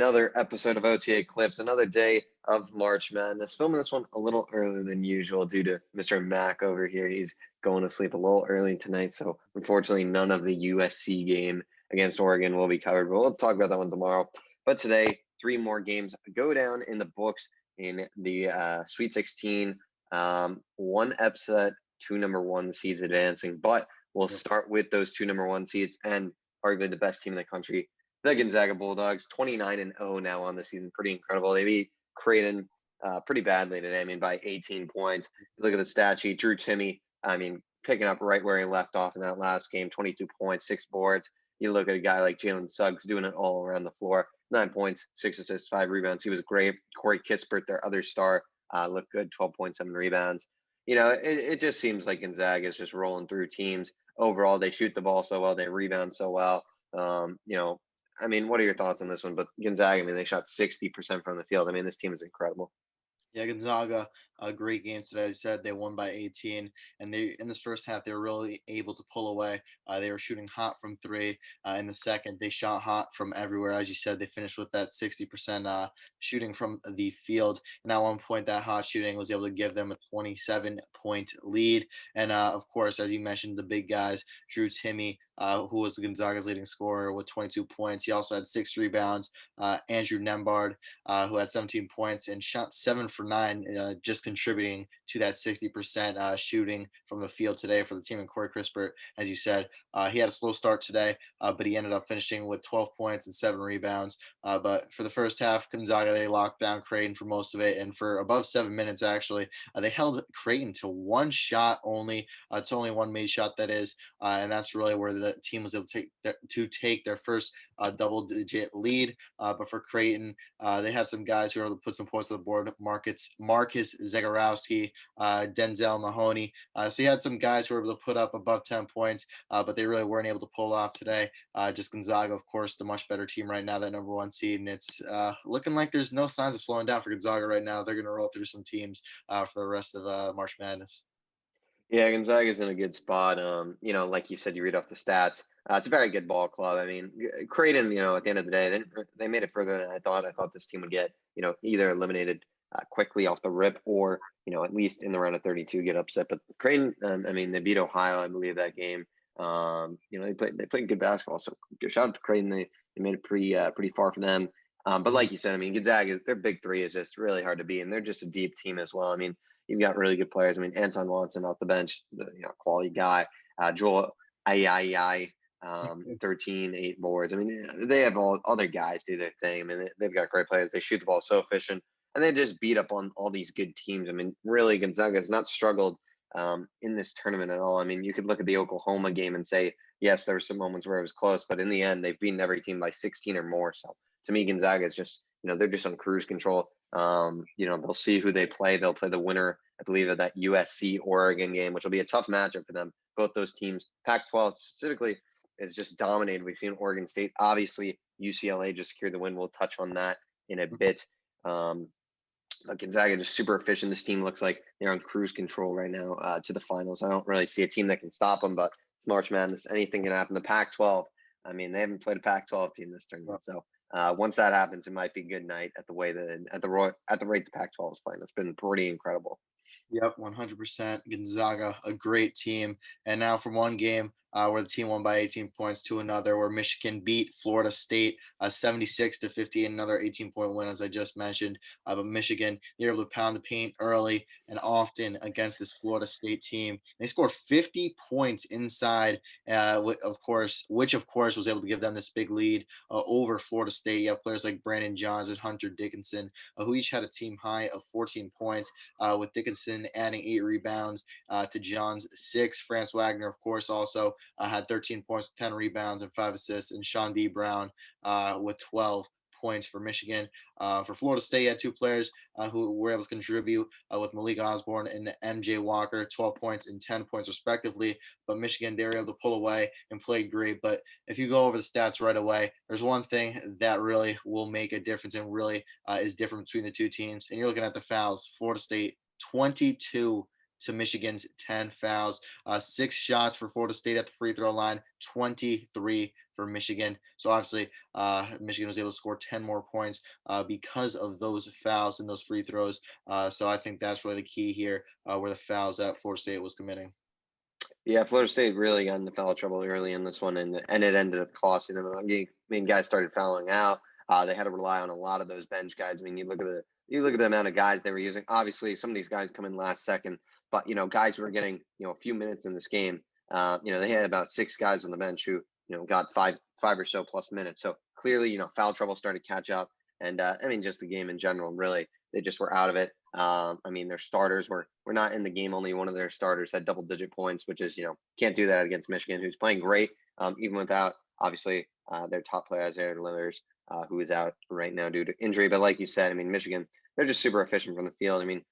another episode of OTA Clips, another day of March Madness. Filming this one a little earlier than usual due to Mr. Mac over here. He's going to sleep a little early tonight, so unfortunately none of the USC game against Oregon will be covered, but we'll talk about that one tomorrow. But today, three more games go down in the books in the Sweet 16. One upset, two number one seeds advancing, but we'll start with those two number one seeds and arguably the best team in the country, the Gonzaga Bulldogs, 29-0 now on the season. Pretty incredible. They beat Creighton pretty badly today. I mean, by 18 points. You look at the stat sheet. Drew Timme, picking up right where he left off in that last game, 22 points, 6 boards. You look at a guy like Jalen Suggs doing it all around the floor, 9 points, 6 assists, 5 rebounds. He was great. Corey Kispert, their other star, looked good, 12.7 rebounds. It just seems like Gonzaga is just rolling through teams. Overall, they shoot the ball so well, they rebound so well. What are your thoughts on this one? But Gonzaga, they shot 60% from the field. This team is incredible. Yeah, Gonzaga, a great game today. As I said, they won by 18, and they in this first half they were really able to pull away. They were shooting hot from three. In the second, they shot hot from everywhere. As you said, they finished with that 60% shooting from the field. And at one point, that hot shooting was able to give them a 27-point lead. And of course, as you mentioned, the big guys, Drew Timme, who was Gonzaga's leading scorer with 22 points. He also had 6 rebounds. Andrew Nembhard, who had 17 points and shot 7 for 9, just contributing to that 60% shooting from the field today for the team. And Corey Kispert, as you said, he had a slow start today, but he ended up finishing with 12 points and 7 rebounds. But for the first half, Gonzaga, they locked down Creighton for most of it. And for above 7 minutes, actually, they held Creighton to one shot only. It's only one made shot, that is. And that's really where the team was able to take their first double-digit lead. But for Creighton, they had some guys who were able to put some points on the board. Marcus Zagorowski, Denzel Mahoney. So you had some guys who were able to put up above 10 points, but they really weren't able to pull off today. Just Gonzaga, of course, the much better team right now, that number one seed. And it's looking like there's no signs of slowing down for Gonzaga right now. They're going to roll through some teams for the rest of March Madness. Yeah, Gonzaga's in a good spot. Like you said, you read off the stats. It's a very good ball club. Creighton, at the end of the day, they made it further than I thought. I thought this team would get, either eliminated quickly off the rip or, at least in the round of 32 get upset. But Creighton, they beat Ohio, I believe, that game. They played good basketball. So shout out to Creighton. They made it pretty far for them. But like you said, Gonzaga, their big three is just really hard to beat, and they're just a deep team as well. You've got really good players. Anton Watson off the bench, quality guy. Joel Ayai, 13, 8 boards. They have all their guys do their thing. They've got great players. They shoot the ball so efficient, and they just beat up on all these good teams. Really, Gonzaga has not struggled in this tournament at all. You could look at the Oklahoma game and say, yes, there were some moments where it was close, but in the end, they've beaten every team by 16 or more. So to me, Gonzaga is just, they're just on cruise control. They'll see who they play. They'll play the winner, I believe, of that USC Oregon game, which will be a tough matchup for them. Both those teams, Pac-12 specifically, is just dominated. We've seen Oregon State. Obviously, UCLA just secured the win. We'll touch on that in a bit. Gonzaga just super efficient. This team looks like they're on cruise control right now to the finals. I don't really see a team that can stop them, but it's March Madness. Anything can happen. The Pac-12, they haven't played a Pac-12 team this tournament. So once that happens, it might be a good night at the rate the Pac-12 is playing. It's been pretty incredible. Yep, 100%. Gonzaga, a great team. And now from one game where the team won by 18 points to another, where Michigan beat Florida State 76-50, another 18-point win, as I just mentioned. But Michigan, they're able to pound the paint early and often against this Florida State team. They scored 50 points inside, which of course was able to give them this big lead over Florida State. You have players like Brandon Johns and Hunter Dickinson, who each had a team high of 14 points, with Dickinson adding 8 rebounds to John's 6. France Wagner, of course, also had 13 points, 10 rebounds, and 5 assists. And Sean D. Brown with 12 points for Michigan. For Florida State, you had 2 players who were able to contribute with Malik Osborne and MJ Walker, 12 points and 10 points respectively. But Michigan, they were able to pull away and play great. But if you go over the stats right away, there's one thing that really will make a difference and really is different between the two teams. And you're looking at the fouls. Florida State, 22 to Michigan's 10 fouls. 6 shots for Florida State at the free throw line, 23 for Michigan. So obviously, Michigan was able to score 10 more points because of those fouls and those free throws. So I think that's really the key here, where the fouls that Florida State was committing. Yeah, Florida State really got into foul trouble early in this one, and it ended up costing them. I mean, guys started fouling out. They had to rely on a lot of those bench guys. I mean, you look at the amount of guys they were using. Obviously, some of these guys come in last second, but guys who were getting a few minutes in this game. They had about 6 guys on the bench who got five or so plus minutes. So clearly, foul trouble started to catch up, and I mean, just the game in general, really, they just were out of it. I mean, their starters were not in the game. Only one of their starters had double-digit points, which is can't do that against Michigan, who's playing great, even without obviously their top player Isaiah Livers, who is out right now due to injury. But like you said, I mean, Michigan, they're just super efficient from the field. I mean,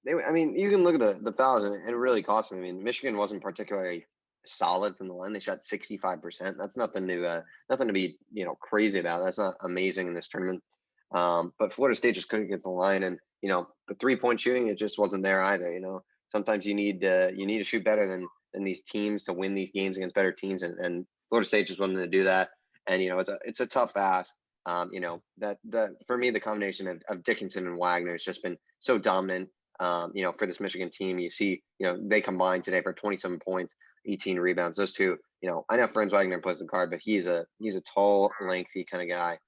I mean, you can look at the fouls, and it really cost them. I mean, Michigan wasn't particularly solid from the line. They shot 65%. That's nothing to be crazy about. That's not amazing in this tournament. But Florida State just couldn't get the line, and the 3-point shooting, it just wasn't there either. Sometimes you need to shoot better than these teams to win these games against better teams, and Florida State just wasn't to do that. And it's a tough ask. That for me, the combination of Dickinson and Wagner has just been so dominant. For this Michigan team, you see, they combined today for 27 points, 18 rebounds. Those two, I know Franz Wagner plays the card, but he's a tall, lengthy kind of guy.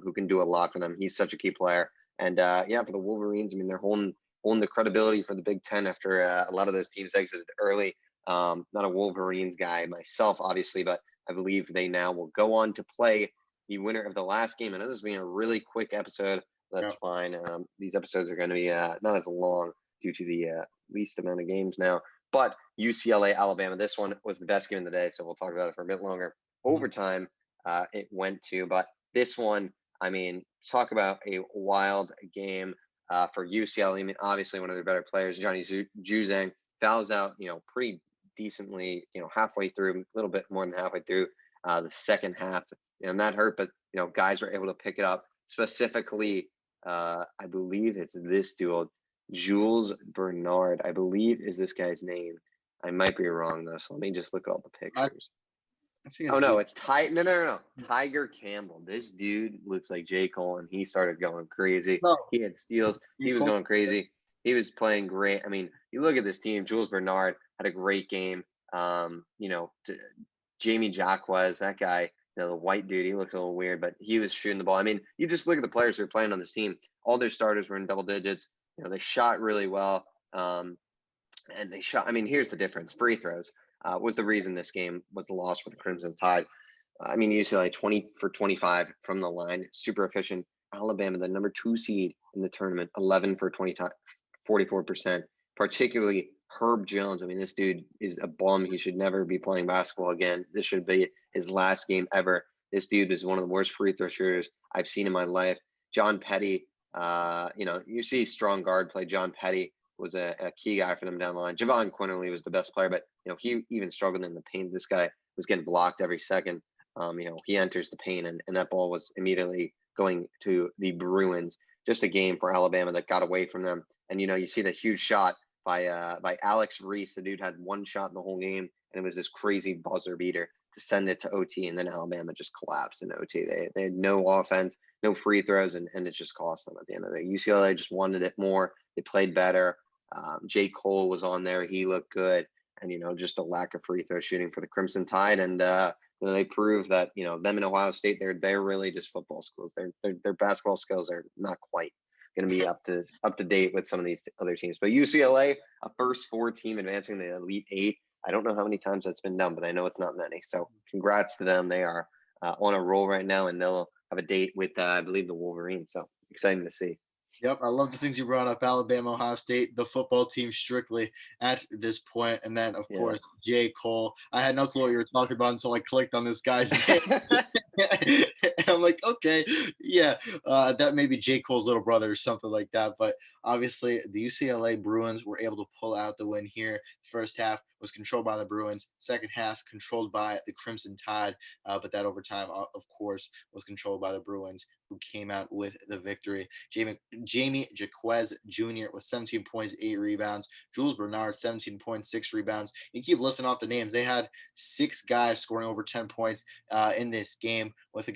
Who can do a lot for them. He's such a key player. And for the Wolverines, I mean, they're holding the credibility for the Big Ten after a lot of those teams exited early. Not a Wolverines guy myself, obviously, but I believe they now will go on to play the winner of the last game. I know this is being a really quick episode. That's fine. These episodes are going to be not as long due to the least amount of games now. But UCLA, Alabama, this one was the best game of the day, so we'll talk about it for a bit longer. Overtime, it went to, but this one, I mean, talk about a wild game for UCLA. I mean, obviously one of their better players, Johnny Juzang, fouls out, pretty decently, halfway through, a little bit more than halfway through the second half, and that hurt. But guys were able to pick it up. Specifically, I believe it's this duo, Jules Bernard, I believe is this guy's name. I might be wrong though, so let me just look at all the pictures. Oh no, it's No. Tiger Campbell. This dude looks like J. Cole, and he started going crazy. No. He had steals. He was going crazy. He was playing great. I mean, you look at this team. Jules Bernard had a great game. Jamie Jacquez, that guy, the white dude, he looks a little weird, but he was shooting the ball. I mean, you just look at the players who are playing on this team. All their starters were in double digits. They shot really well. And they shot. I mean, here's the difference. Free throws. Was the reason this game was the loss for the Crimson Tide. I mean, UCLA 20 for 25 from the line, super efficient. Alabama, the number 2 seed in the tournament, 11 for 44%. Particularly Herb Jones. I mean, this dude is a bum. He should never be playing basketball again. This should be his last game ever. This dude is one of the worst free throw shooters I've seen in my life. John Petty, you see strong guard play. John Petty was a key guy for them down the line. Javon Quinterly was the best player, but he even struggled in the paint. This guy was getting blocked every second. He enters the paint, and that ball was immediately going to the Bruins. Just a game for Alabama that got away from them. And you see the huge shot by Alex Reese. The dude had one shot in the whole game, and it was this crazy buzzer beater to send it to OT, and then Alabama just collapsed in OT. They had no offense, no free throws, and it just cost them at the end of the day. UCLA just wanted it more. They played better. J. Cole was on there. He looked good. And, just a lack of free throw shooting for the Crimson Tide. And, they proved that, them in Ohio State, they're really just football schools. Their basketball skills are not quite going to be up to date with some of these other teams. But UCLA, a first 4 team advancing the Elite 8. I don't know how many times that's been done, but I know it's not many. So congrats to them. They are on a roll right now, and they'll have a date with, I believe, the Wolverines. So exciting to see. Yep, I love the things you brought up. Alabama, Ohio State, the football team strictly at this point. And then, of course, J. Cole. I had no clue what you were talking about until I clicked on this guy's name. And I'm like, okay, yeah, that may be J. Cole's little brother or something like that. But Obviously, the UCLA Bruins were able to pull out the win here. First half was controlled by the Bruins. Second half controlled by the Crimson Tide, but that overtime, of course, was controlled by the Bruins, who came out with the victory. Jamie Jaquez Jr. with 17 points, 8 rebounds. Jules Bernard, 17.6 rebounds. You keep listing off the names. They had 6 guys scoring over 10 points in this game, with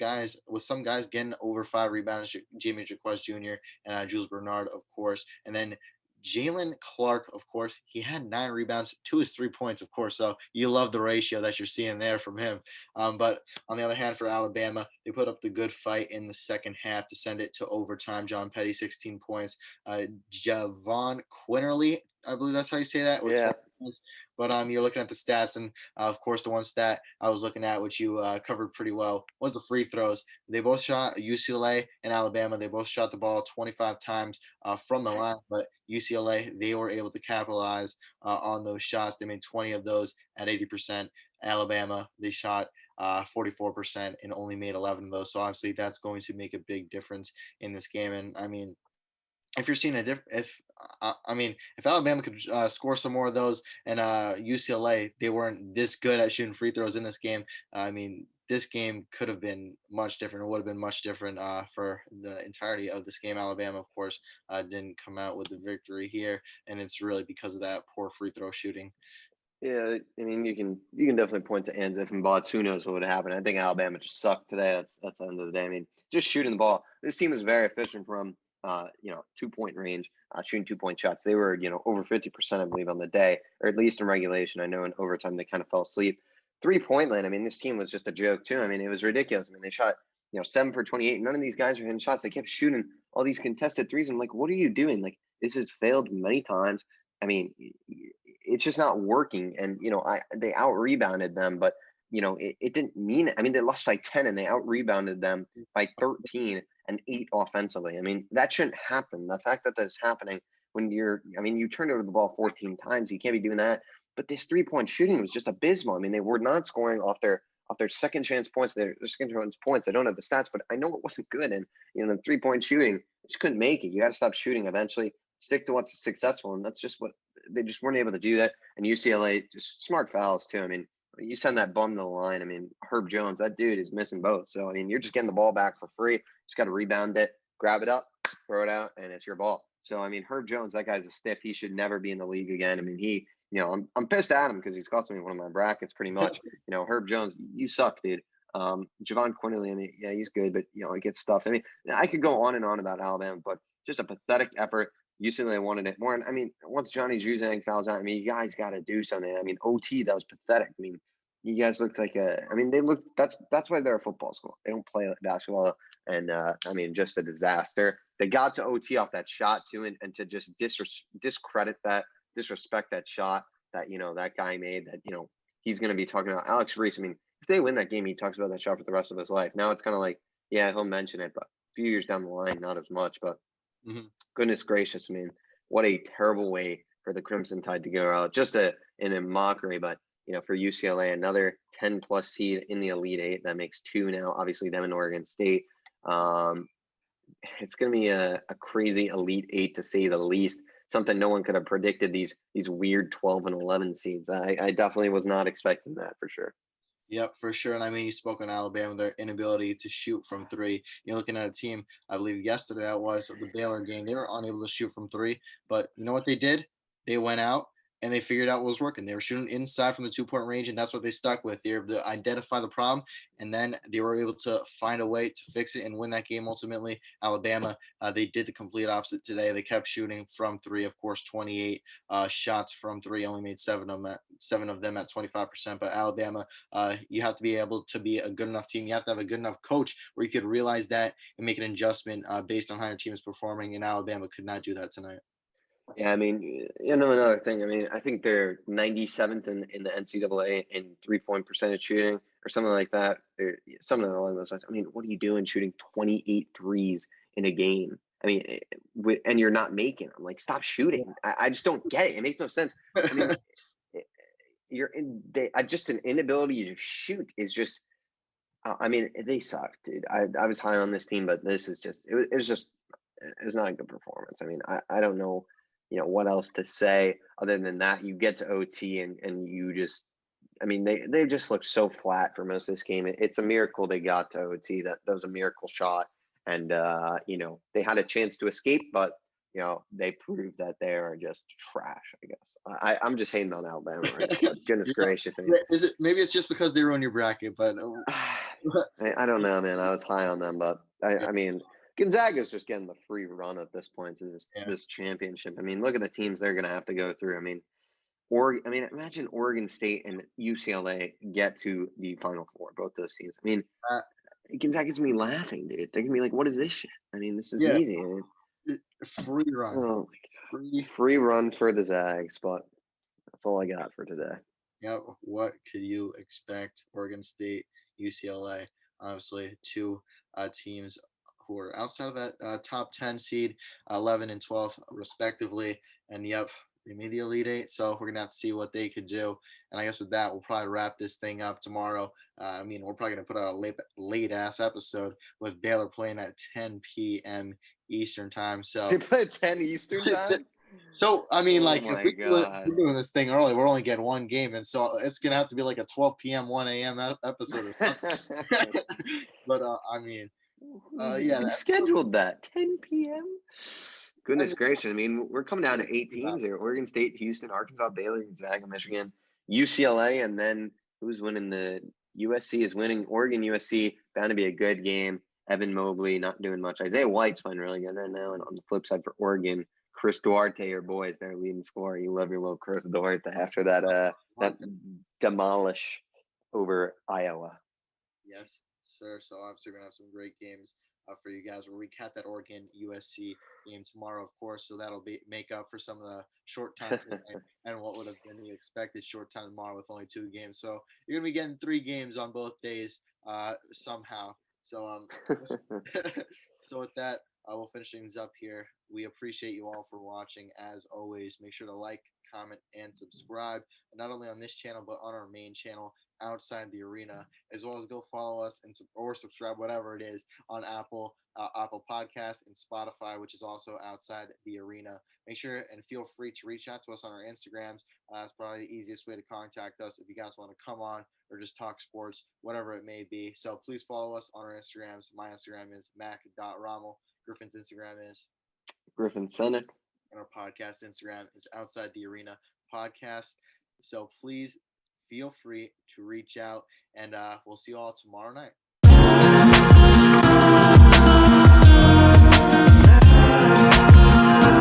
some guys getting over 5 rebounds. Jamie Jaquez Jr. and Jules Bernard, of course, and then Jalen Clark, of course, he had 9 rebounds to his 3 points, of course. So you love the ratio that you're seeing there from him. But on the other hand, for Alabama, they put up the good fight in the second half to send it to overtime. John Petty, 16 points. Javon Quinterly, I believe that's how you say that, with Yeah. 12 points. But you're looking at the stats, and of course, the one stat I was looking at, which you covered pretty well, was the free throws. They both shot, UCLA and Alabama. They both shot the ball 25 times from the line, but UCLA, they were able to capitalize on those shots. They made 20 of those at 80%. Alabama, they shot 44% and only made 11 of those. So obviously, that's going to make a big difference in this game. And I mean, if you're seeing if Alabama could score some more of those, and UCLA, they weren't this good at shooting free throws in this game. I mean, this game could have been much different, or would have been much different for the entirety of this game. Alabama, of course, didn't come out with the victory here, and it's really because of that poor free throw shooting. Yeah, I mean, you can definitely point to ends if and buts. Who knows what would happen? I think Alabama just sucked today. That's the end of the day. I mean, just shooting the ball. This team is very efficient from 2 point range, shooting 2 point shots. They were over 50%, I believe, on the day, or at least in regulation. I know in overtime they kind of fell asleep. 3 point land. I mean, this team was just a joke too. I mean, it was ridiculous. I mean, they shot 7 for 28. None of these guys are hitting shots. They kept shooting all these contested threes. I'm like, what are you doing? Like, this has failed many times. I mean, it's just not working. And they out rebounded them, but it didn't mean it. I mean, they lost by 10 and they out rebounded them by 13 and 8 offensively. I mean, that shouldn't happen. The fact that that's happening when you turned over the ball 14 times, you can't be doing that. But this 3 point shooting was just abysmal. I mean, they were not scoring off their second chance points, their second chance points. I don't have the stats, but I know it wasn't good. And the 3 point shooting, just couldn't make it. You got to stop shooting eventually. Stick to what's successful, and that's just what they just weren't able to do that. And UCLA just smart fouls too. I mean, you send that bum to the line. I mean, Herb Jones, that dude is missing both. So I mean, you're just getting the ball back for free. Just got to rebound it, grab it up, throw it out, and it's your ball. So I mean, Herb Jones, that guy's a stiff. He should never be in the league again. I mean, I'm pissed at him because he's cost me one of my brackets pretty much. Herb Jones, you suck, dude. Javon Quinterly, I mean, yeah, he's good, but he gets stuff. I mean, I could go on and on about Alabama, but just a pathetic effort. UCLA wanted it more. And I mean, once Johnny Juzang fouls out, I mean, you guys got to do something. I mean, OT, that was pathetic. I mean, you guys looked like they look, that's why they're a football school. They don't play basketball. And I mean, just a disaster. They got to OT off that shot too. And to just disrespect that shot that, that guy made that, he's going to be talking about Alex Reese. I mean, if they win that game, he talks about that shot for the rest of his life. Now it's kind of like, yeah, he'll mention it, but a few years down the line, not as much, but goodness gracious, I mean, what a terrible way for the Crimson Tide to go out. Just in a mockery, but for UCLA, another 10+ seed in the Elite Eight. That makes 2 now. Obviously, them and Oregon State. It's going to be a crazy Elite Eight to say the least. Something no one could have predicted. These weird 12 and 11 seeds. I definitely was not expecting that for sure. Yep, for sure. And I mean, you spoke on Alabama, their inability to shoot from three. You're looking at a team, I believe yesterday that was the Baylor game. They were unable to shoot from three. But you know what they did? They went out and they figured out what was working. They were shooting inside from the 2 point range, and that's what they stuck with. They were able to identify the problem, and then they were able to find a way to fix it and win that game ultimately. Alabama, they did the complete opposite today. They kept shooting from three, of course, 28 shots from three, only made seven of them at 25%. But Alabama, you have to be able to be a good enough team. You have to have a good enough coach where you could realize that and make an adjustment based on how your team is performing. And Alabama could not do that tonight. Yeah, I mean, another thing. I mean, I think they're 97th in the NCAA in 3 point percentage shooting or something like that. Or something along those lines. I mean, what are you doing shooting 28 threes in a game? I mean, and you're not making them. Like, stop shooting. I just don't get it. It makes no sense. I mean, just an inability to shoot is just. I mean, they suck, dude. I was high on this team, but this is just it was just it was not a good performance. I mean, I don't know, what else to say other than that. You get to OT and you just, I mean, they just looked so flat for most of this game. It's a miracle they got to OT. That was a miracle shot, and they had a chance to escape, but they proved that they are just trash. I guess I'm just hating on Alabama right now. But goodness gracious, I mean, Is it maybe it's just because they were in your bracket, but I don't know, man. I was high on them, but yeah, I mean, Gonzaga's just getting the free run at this point to yeah. this championship. I mean, look at the teams they're going to have to go through. I mean, imagine Oregon State and UCLA get to the Final Four, both those teams. I mean, Uh, Gonzaga's gonna be laughing, dude. They're gonna be like, "What is this shit?" I mean, this is yeah, easy. I mean, free run, oh, free. free run for the Zags, but that's all I got for today. Yeah, what could you expect? Oregon State, UCLA, obviously two teams who are outside of that top 10 seed, 11 and 12 respectively. And yep, they made the Elite Eight, so we're gonna have to see what they could do. And I guess with that, we'll probably wrap this thing up tomorrow. I mean, we're probably gonna put out a late ass episode with Baylor playing at 10 p.m. Eastern time. So They play 10 Eastern time. So I mean, Oh like if my we're god! doing this thing early, we're only getting one game, and so it's gonna have to be like a 12 p.m., 1 a.m. episode or something. But I mean, yeah, Who scheduled that 10 p.m.? I Goodness mean, gracious! I mean, we're coming down to 8 teams here: Oregon State, Houston, Arkansas, Baylor, Gonzaga, Michigan, UCLA, and then who's winning the USC is winning. Oregon, USC, bound to be a good game. Evan Mobley not doing much. Isaiah White's playing really good right now. And on the flip side for Oregon, Chris Duarte, your boy, is their leading scorer. You love your little Chris Duarte after that demolish over Iowa. yes, sir. So obviously we're gonna have some great games for you guys. We'll recap that Oregon USC game tomorrow, of course. So that'll be make up for some of the short time and what would have been the expected short time tomorrow with only 2 games. So you're gonna be getting 3 games on both days somehow. So so with that, we'll finish things up here. We appreciate you all for watching. As always, make sure to like, comment, and subscribe, not only on this channel but on our main channel outside the arena, as well as go follow us or subscribe, whatever it is, on Apple Podcasts and Spotify, which is also outside the arena. Make sure and feel free to reach out to us on our Instagrams. That's probably the easiest way to contact us if you guys want to come on or just talk sports, whatever it may be. So please follow us on our Instagrams. My Instagram is mac.rommel. Griffin's Instagram is Griffin Senate. And our podcast Instagram is Outside the Arena Podcast. So please feel free to reach out, and we'll see you all tomorrow night.